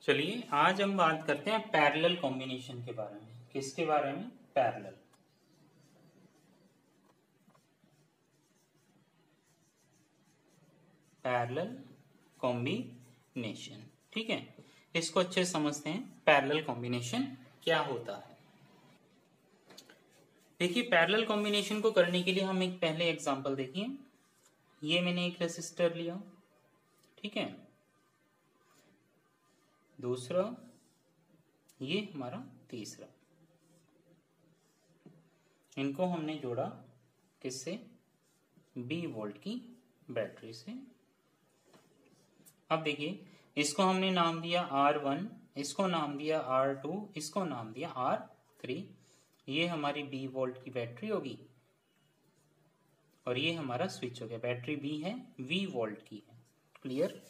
चलिए आज हम बात करते हैं पैरेलल कॉम्बिनेशन के बारे में। किसके बारे में? पैरेलल। पैरेलल कॉम्बिनेशन, ठीक है, इसको अच्छे से समझते हैं। पैरेलल कॉम्बिनेशन क्या होता है? देखिए, पैरेलल कॉम्बिनेशन को करने के लिए हम एक पहले एग्जांपल देखिए। ये मैंने एक रेसिस्टर लिया, ठीक है, दूसरा, ये हमारा तीसरा, इनको हमने जोड़ा किससे? 20 वोल्ट की बैटरी से। अब देखिए, इसको हमने नाम दिया R1, इसको नाम दिया R2, इसको नाम दिया R3। ये हमारी 20 वोल्ट की बैटरी होगी और ये हमारा स्विच हो गया। बैटरी B है, 20 वोल्ट की है। क्लियर?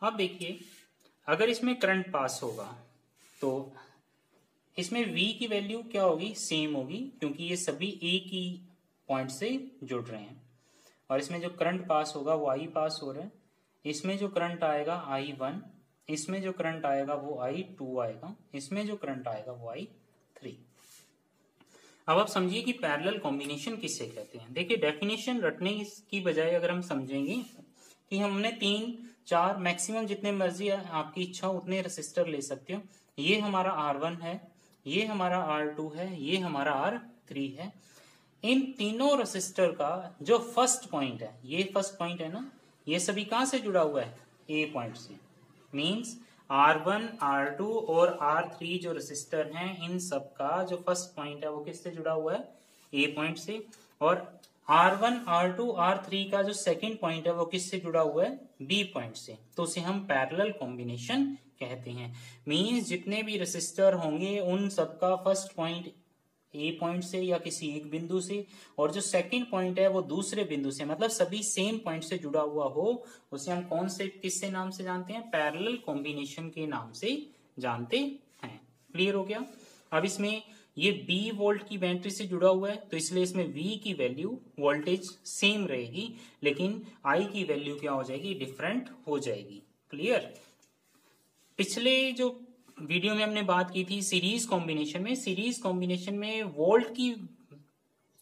अब देखिए, अगर इसमें करंट पास होगा तो इसमें V की वैल्यू क्या होगी? सेम होगी, क्योंकि ये सभी एक ही पॉइंट से जुड़ रहे हैं। और इसमें जो करंट पास होगा वो I पास हो रहा है। इसमें जो करंट आएगा I1, इसमें जो करंट आएगा वो I2 आएगा, इसमें जो करंट आएगा वो I3। अब आप समझिए कि पैरेलल कॉम्बिनेशन किससे कहते हैं। देखिए, डेफिनेशन रटने की बजाय अगर हम समझेंगे कि हमने 3, 4 मैक्सिमम जितने मर्जी आपकी इच्छा उतने रेसिस्टर ले सकते हो। ये हमारा R1 है, ये हमारा R2 है, ये हमारा R3 है। इन तीनों रेसिस्टर का जो फर्स्ट पॉइंट है, ये फर्स्ट पॉइंट है ना, ये सभी कहां से जुड़ा हुआ है? ए पॉइंट से। मींस R1, R2 और R3 जो रेसिस्टर हैं, इन सब का जो फर्स्ट पॉइंट है वो किससे जुड़ा हुआ है? ए पॉइंट से। और R1, R2, R3 का जो सेकंड पॉइंट है वो किससे जुड़ा हुआ है? बी पॉइंट से। तो उसे हम पैरेलल कॉम्बिनेशन कहते हैं। मींस जितने भी रेसिस्टर होंगे उन सबका फर्स्ट पॉइंट ए पॉइंट से या किसी एक बिंदु से, और जो सेकंड पॉइंट है वो दूसरे बिंदु से, मतलब सभी सेम पॉइंट से जुड़ा हुआ हो, उसे हम कौन से किससे नाम से जानते हैं? पैरेलल कॉम्बिनेशन के नाम से जानते हैं। क्लियर हो गया? अब इसमें ये B वोल्ट की बैटरी से जुड़ा हुआ है, तो इसलिए इसमें V की वैल्यू वोल्टेज सेम रहेगी, लेकिन I की वैल्यू क्या हो जाएगी? डिफरेंट हो जाएगी। क्लियर? पिछले जो वीडियो में हमने बात की थी सीरीज कॉम्बिनेशन में, सीरीज कॉम्बिनेशन में वोल्ट की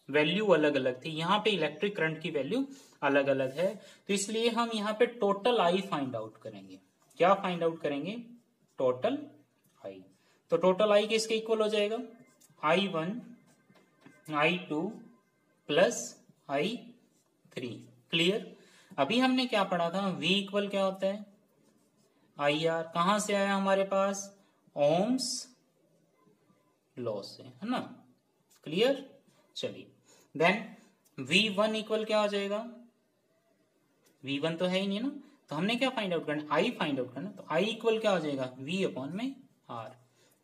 वैल्यू अलग अलग थी, यहाँ पे इलेक्ट्रिक करंट की वैल्यू अलग अलग है। तो इसलिए हम यहाँ पे टोटल I फाइंड आउट करेंगे। क्या फाइंड आउट करेंगे? Total I। तो टोटल I किसके इक्वल हो जाएगा? I1, I2 plus I3। Clear? अभी हमने क्या पढ़ा था? V इक्वल क्या होता है? IR। कहां से आया हमारे पास? ओम्स लॉ से, है ना? क्लियर? चलिए, देन V1 इक्वल क्या हो जाएगा? V1 तो है ही नहीं ना, तो हमने क्या फाइंड आउट करना? I फाइंड आउट करना। तो I इक्वल क्या हो जाएगा? V अपॉन में R।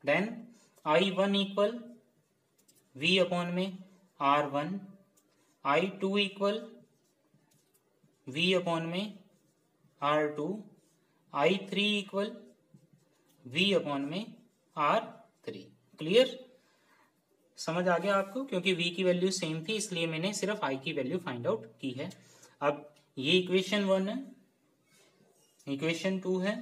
Then I1 equal V upon में R1, I2 equal V upon में R2, I3 equal V upon में R3। क्लियर? समझ आ गया आपको? क्योंकि V की वैल्यू सेम थी, इसलिए मैंने सिर्फ I की वैल्यू फाइंड आउट की है। अब ये इक्वेशन 1 है, इक्वेशन 2 है,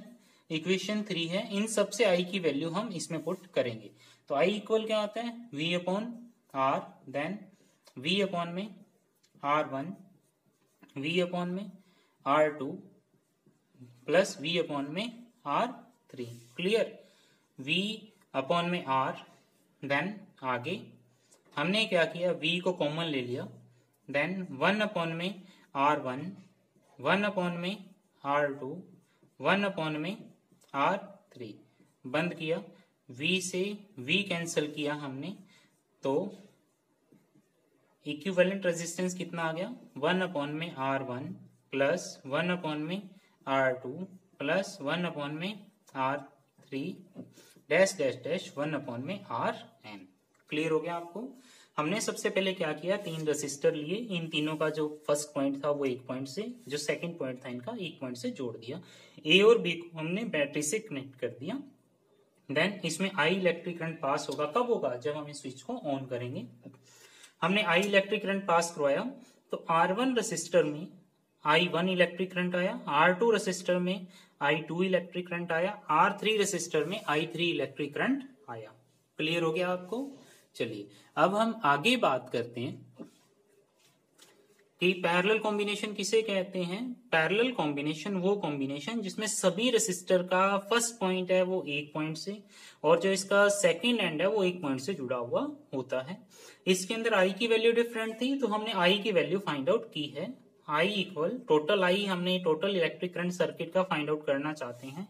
इक्वेशन 3 है। इन सब से I की वैल्यू हम इसमें पुट करेंगे। तो I इक्वल क्या होता है? V upon R, then V upon में R1, V अपॉन में R2 प्लस V अपॉन में R3। क्लियर? V अपॉन में R, देन आगे हमने क्या किया? V को कॉमन ले लिया, देन 1 अपॉन में R1, 1 अपॉन में R2, 1 अपॉन में R3, बंद किया। V से V कैंसिल किया हमने, तो इक्विवेलेंट रेजिस्टेंस कितना आ गया? 1 अपॉन में R1 प्लस 1 अपॉन में R2 प्लस 1 अपॉन में R3 dash dash dash 1 upon में Rn। क्लियर हो गया आपको? हमने सबसे पहले क्या किया? 3 रेसिस्टर लिए, इन तीनों का जो फर्स्ट पॉइंट था वो एक पॉइंट से, जो सेकंड पॉइंट था इनका एक पॉइंट से जोड़ दिया। A और B को हमने बैटरी से कनेक्ट कर दिया। देन इसमें I इलेक्ट्रिक करंट पास होगा। कब होगा? जब हम इस स्विच को ऑन करेंगे। हमने I इलेक्ट्रिक करंट पास करवाया, तो R1 रेसिस्टर में I1 इलेक्ट्रिक करंट आया, R2 रेसिस्टर में I2 इलेक्ट्रिक करंट आया, R3 रेसिस्टर में I3 इलेक्ट्रिक करंट आया। क्लियर हो गया आपको? चलिए अब हम आगे बात करते हैं कि पैरेलल कॉम्बिनेशन किसे कहते हैं। पैरेलल कॉम्बिनेशन वो कॉम्बिनेशन जिसमें सभी रेसिस्टर का फर्स्ट पॉइंट है वो एक पॉइंट से और जो इसका सेकंड एंड है वो एक पॉइंट से जुड़ा हुआ होता है। इसके अंदर आई की वैल्यू डिफरेंट थी तो हमने आई की वैल्यू फाइंड आउट की है। आई इक्वल टोटल आई, हमने टोटल इलेक्ट्रिक करंट सर्किट का फाइंड आउट करना चाहते हैं।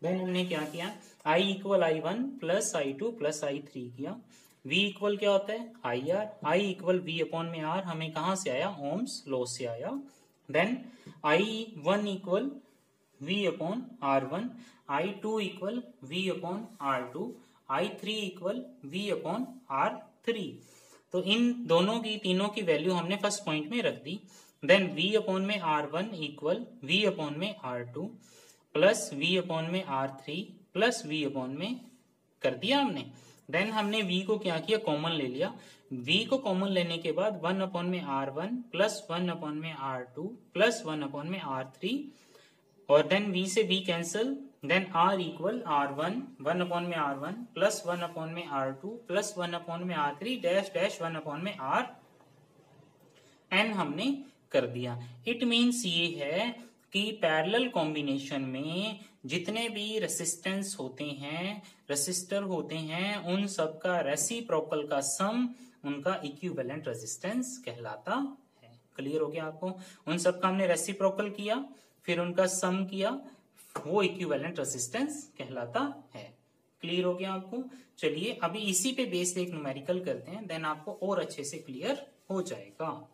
देन हमने क्या किया, I equal I1 plus I2 plus I3 किया। V इक्वल क्या होता है I R, I equal V upon में आर हमें कहां से आया, ओम्स लॉ से आया। Then I1 equal V upon R1, I2 equal V upon R2, I3 equal V upon R3। तो इन दोनों की तीनों की वैल्यू हमने फर्स्ट पॉइंट में रख दी। देन V अपॉन में R1 इक्वल V अपॉन में R2 प्लस V अपॉन में R3 प्लस V अपॉन में कर दिया हमने। देन हमने V को क्या किया, कॉमन ले लिया। V को कॉमन लेने के बाद 1 अपॉन में R1 प्लस 1 अपॉन में R2 प्लस 1 अपॉन में R3 और देन V से V cancel. Then R equal R1 1 upon में R1 प्लस 1 अपॉन में R2 प्लस 1 अपॉन में R3 डैश डैश 1 अपॉन में R एन हमने कर दिया। इट मीन्स ये है कि पैरेलल कॉम्बिनेशन में जितने भी रेसिस्टेंस होते हैं, रेसिस्टर होते हैं, उन सब का रेसिप्रोकल का सम उनका इक्विवेलेंट रेजिस्टेंस कहलाता है। क्लियर हो गया आपको? उन सब का हमने रेसिप्रोकल किया फिर उनका सम किया, वो इक्विवेलेंट रेजिस्टेंस कहलाता है। क्लियर हो गया आपको? चलिए अभी इसी पे बेस एक न्यूमेरिकल करते हैं, देन आपको और अच्छे से क्लियर हो जाएगा।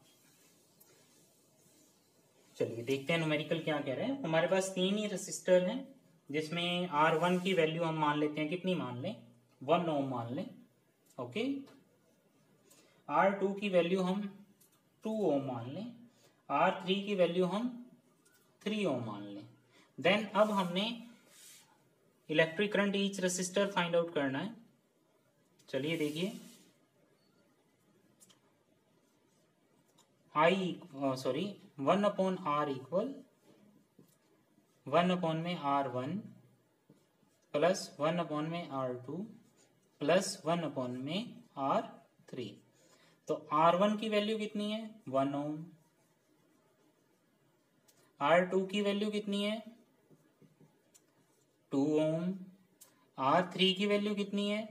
चलिए देखते हैं न्यूमेरिकल क्या कह रहे हैं। हमारे पास 3 ही रेसिस्टर हैं जिसमें R1 की वैल्यू हम मान लेते हैं, कितनी मान लें, 1 ओम मान लें। ओके, R2 की वैल्यू हम 2 ओम मान लें, R3 की वैल्यू हम 3 ओम मान लें। देन अब हमने electric current each resistor find out करना है। चलिए देखिए, I 1 upon R equal 1 upon में R1 प्लस 1 अपॉन में R2 प्लस 1 अपॉन में R3। तो R1 की वैल्यू कितनी है, 1 ओम। R2 की वैल्यू कितनी है, 2 ओम। R3 की वैल्यू कितनी है,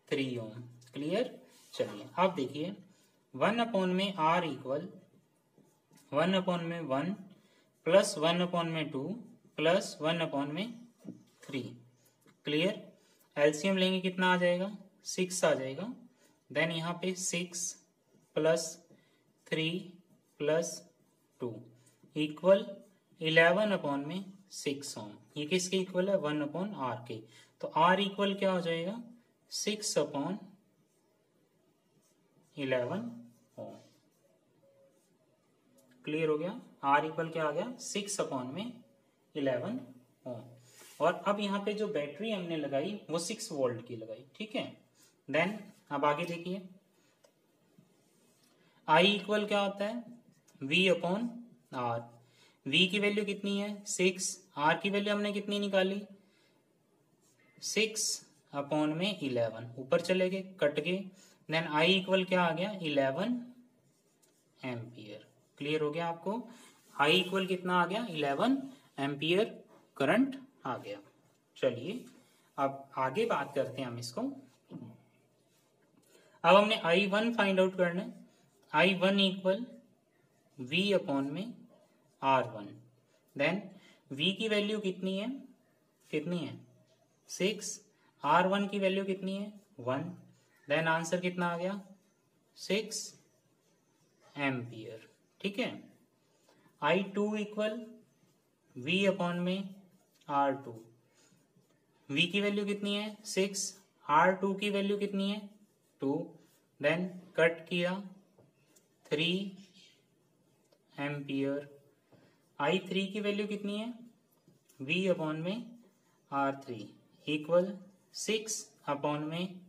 3 ओम। क्लियर? चलिए अब देखिए, 1 अपॉन में R इक्वल 1 अपॉन में 1 प्लस 1 अपॉन में 2 प्लस 1 अपॉन में 3। क्लियर? एलसीएम लेंगे कितना आ जाएगा, 6 आ जाएगा। देन यहाँ पे 6 प्लस 3 प्लस 2 इक्वल 11 अपॉन में 6 ओम। ये किसके इक्वल है, 1 अपॉन R के। तो R इक्वल क्या हो जाएगा, 6 अपॉन 11 ओम। क्लियर हो गया? R इक्वल क्या आ गया, 6 अपॉन में 11 ओम। और अब यहाँ पे जो बैटरी हमने लगाई वो 6 वोल्ट की लगाई, ठीक है। देन अब आगे देखिए, I इक्वल क्या होता है, V अपॉन R। V की वैल्यू कितनी है, 6। R की वैल्यू हमने कितनी निकाली, 6 अपॉन में 11। ऊपर चले गए, कट गए। देन I इक्वल क्या आ गया, 11 एम्पियर। क्लियर हो गया आपको? I इक्वल कितना आ गया, 11 एम्पियर करंट आ गया। चलिए अब आगे बात करते हैं हम इसको। अब हमने I1 फाइंड आउट करना है। I1 इक्वल V अपॉन में R1। देन V की वैल्यू कितनी है, 6। R1 की वैल्यू कितनी है, 1। देन आंसर कितना आ गया, 6 एम्पियर। ठीक है। I2 इक्वल V अपॉन में R2। V की वैल्यू कितनी है, 6। R2 की वैल्यू कितनी है, 2। देन कट किया, 3 एम्पियर। I3 की वैल्यू कितनी है, V अपॉन में R3 इक्वल 6 अपॉन में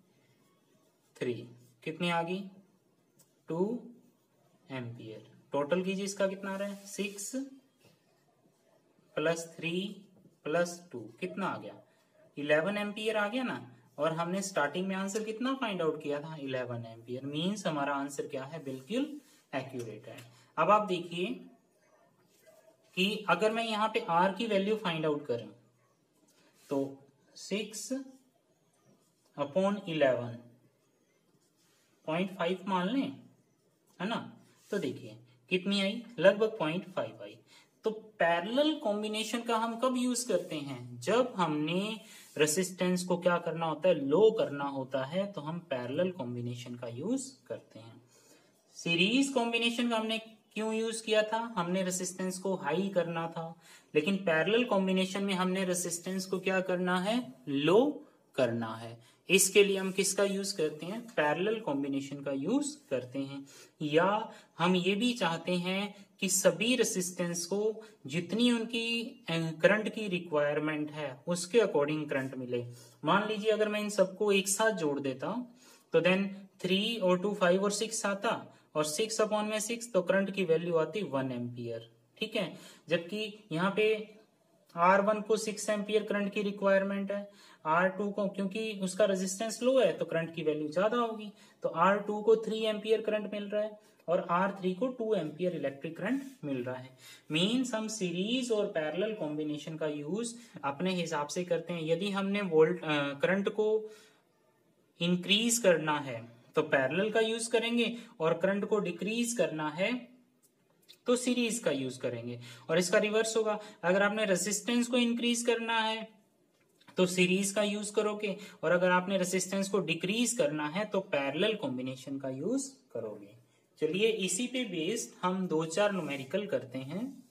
3। कितनी आ गई, 2 एम्पियर। टोटल कीजिए, इसका कितना आ रहा है, 6 प्लस 3 प्लस 2 कितना आ गया 11 एम्पियर आ गया ना। और हमने स्टार्टिंग में आंसर कितना फाइंड आउट किया था 11 एम्पियर। मींस हमारा आंसर क्या है बिल्कुल एक्यूरेट है। अब आप देखिए कि अगर मैं यहाँ पे R की वैल्यू फाइंड आउट करूं तो 6/11 0.5 मान लें, है ना। तो देखिए कितनी आई, लगभग 0.5 आई। तो पैरेलल कॉम्बिनेशन का हम कब यूज करते हैं, जब हमने रेसिस्टेंस को क्या करना होता है, लो करना होता है, तो हम पैरेलल कॉम्बिनेशन का यूज करते हैं। सीरीज कॉम्बिनेशन का हमने क्यों यूज किया था, हमने रेसिस्टेंस को हाई करना था। लेकिन पैरेलल कॉम्बिनेशन में हमने रेसिस्टेंस को क्या करना है, लो करना है। इसके लिए हम किसका यूज करते हैं, पैरेलल कॉम्बिनेशन का यूज करते हैं। या हम ये भी चाहते हैं कि सभी रेसिस्टेंस को जितनी उनकी करंट की रिक्वायरमेंट है उसके अकॉर्डिंग करंट मिले। मान लीजिए अगर मैं इन सबको एक साथ जोड़ देता हूं तो देन 3 और 2 5 और 6 आता, और 6/6 तो करंट की वैल्यू आती 1 एम्पियर। ठीक है, जबकि यहाँ पे R1 को 6 एम्पियर करंट की रिक्वायरमेंट है, R2 को क्योंकि उसका रेजिस्टेंस लो है तो करंट की वैल्यू ज्यादा होगी, तो R2 को 3 एम्पियर करंट मिल रहा है और R3 को 2 एम्पियर इलेक्ट्रिक करंट मिल रहा है। मींस हम सीरीज और पैरेलल कॉम्बिनेशन का यूज अपने हिसाब से करते हैं। यदि हमने करंट को इंक्रीज करना है तो पैरेलल का यूज करेंगे, और करंट को डिक्रीज करना है तो सीरीज का यूज करेंगे। और इसका रिवर्स होगा, अगर आपने रेजिस्टेंस को इंक्रीज करना है तो सीरीज का यूज करोगे, और अगर आपने रेजिस्टेंस को डिक्रीज करना है तो पैरेलल कॉम्बिनेशन का यूज करोगे। चलिए इसी पे बेस्ड हम 2-4 न्यूमेरिकल करते हैं,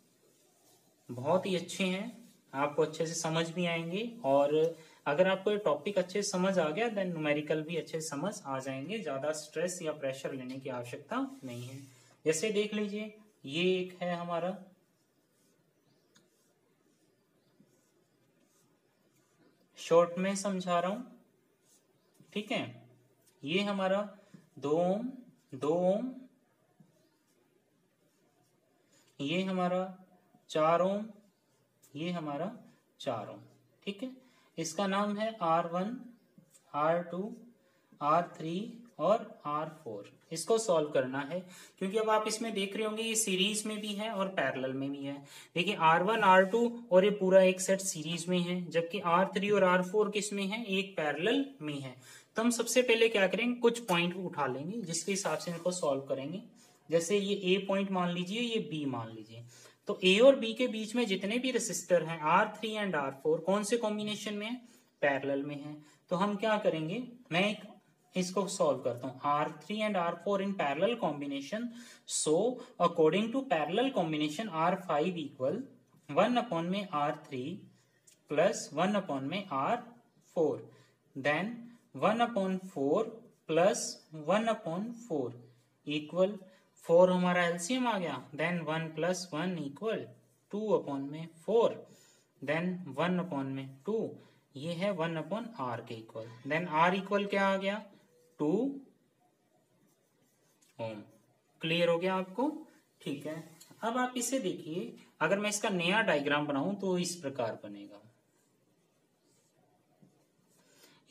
बहुत ही अच्छे हैं, आपको अच्छे से समझ भी आएंगे। और अगर आपको ये टॉपिक अच्छे से समझ आ गया देन न्यूमेरिकल भी अच्छे से समझ आ जाएंगे, ज्यादा स्ट्रेस या प्रेशर लेने की आवश्यकता नहीं है। जैसे देख लीजिए ये एक है हमारा शॉर्ट में समझा रहा हूं, ठीक है, ये हमारा 2 ओम 2 ओम, ये हमारा 4 ओम, ये हमारा 4 ओम। ठीक है, इसका नाम है R1 R2 R3 और R4। इसको सॉल्व करना है क्योंकि अब आप इसमें देख रहे होंगे ये सीरीज में भी है और पैरेलल में भी है। देखिए R1 R2 और ये पूरा एक सेट सीरीज में है, जबकि R3 और R4 किस में है, एक पैरेलल में है। तो हम सबसे पहले क्या करेंगे, कुछ पॉइंट उठा लेंगे जिसके हिसाब से इनको सॉल्व करेंगे। जैसे ये A पॉइंट मान लीजिए, ये B मान लीजिए। तो A और B के बीच में जितने भी रेसिस्टर हैं R3 एंड R4 कौन से कॉम्बिनेशन में है, पैरेलल में है। तो हम क्या करेंगे, मैं इसको सॉल्व करता हूं, R3 and R4 in parallel combination, so according to parallel combination R5 equal 1 में R3 प्लस 1 में R4, देन 1/4 प्लस 1/4 इक्वल 4 हमारा एलसीएम आ गया, देन 1 + 1 इक्वल 2/4, देन 1/2, ये है 1/R के इक्वल, देन R इक्वल क्या आ गया 2 ओम। क्लियर हो गया आपको, ठीक है। अब आप इसे देखिए, अगर मैं इसका नया डायग्राम बनाऊं तो इस प्रकार बनेगा।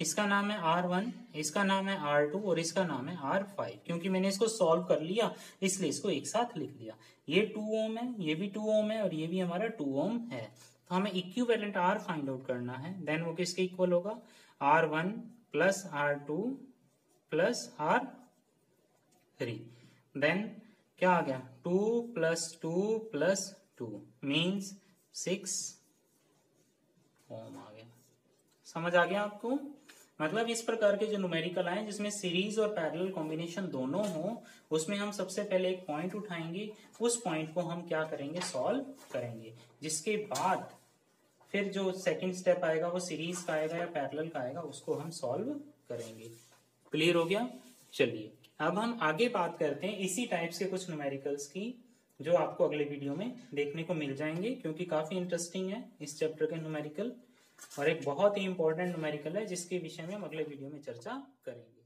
इसका नाम है R1, इसका नाम है R2 और इसका नाम है R5। क्योंकि मैंने इसको सॉल्व कर लिया इसलिए इसको एक साथ लिख लिया। ये 2 ओम है, ये भी 2 ओम है और ये भी हमारा 2 ओम है। तो हमें इक्विवेलेंट R फाइंड आउट करना है, देन वो किसके इक्वल होगा, R1 plus R2 plus R3, then क्या आ गया 2 + 2 + 2 मीन्स 6 ओम आ गया। समझ आ गया आपको, मतलब इस प्रकार के जो न्यूमेरिकल आए जिसमें सीरीज और पैरेलल कॉम्बिनेशन दोनों हो, उसमें हम सबसे पहले एक पॉइंट उठाएंगे, उस पॉइंट को हम क्या करेंगे, सॉल्व करेंगे। जिसके बाद फिर जो सेकंड स्टेप आएगा वो सीरीज का आएगा या पैरेलल का आएगा, उसको हम सॉल्व करेंगे। क्लियर हो गया। चलिए अब हम आगे बात करते हैं इसी टाइप्स के कुछ न्यूमेरिकल्स की, जो आपको अगले वीडियो में देखने को मिल जाएंगे, क्योंकि काफी इंटरेस्टिंग है इस चैप्टर के न्यूमेरिकल, और एक बहुत ही इंपॉर्टेंट न्यूमेरिकल है जिसके विषय में हम अगले वीडियो में चर्चा करेंगे।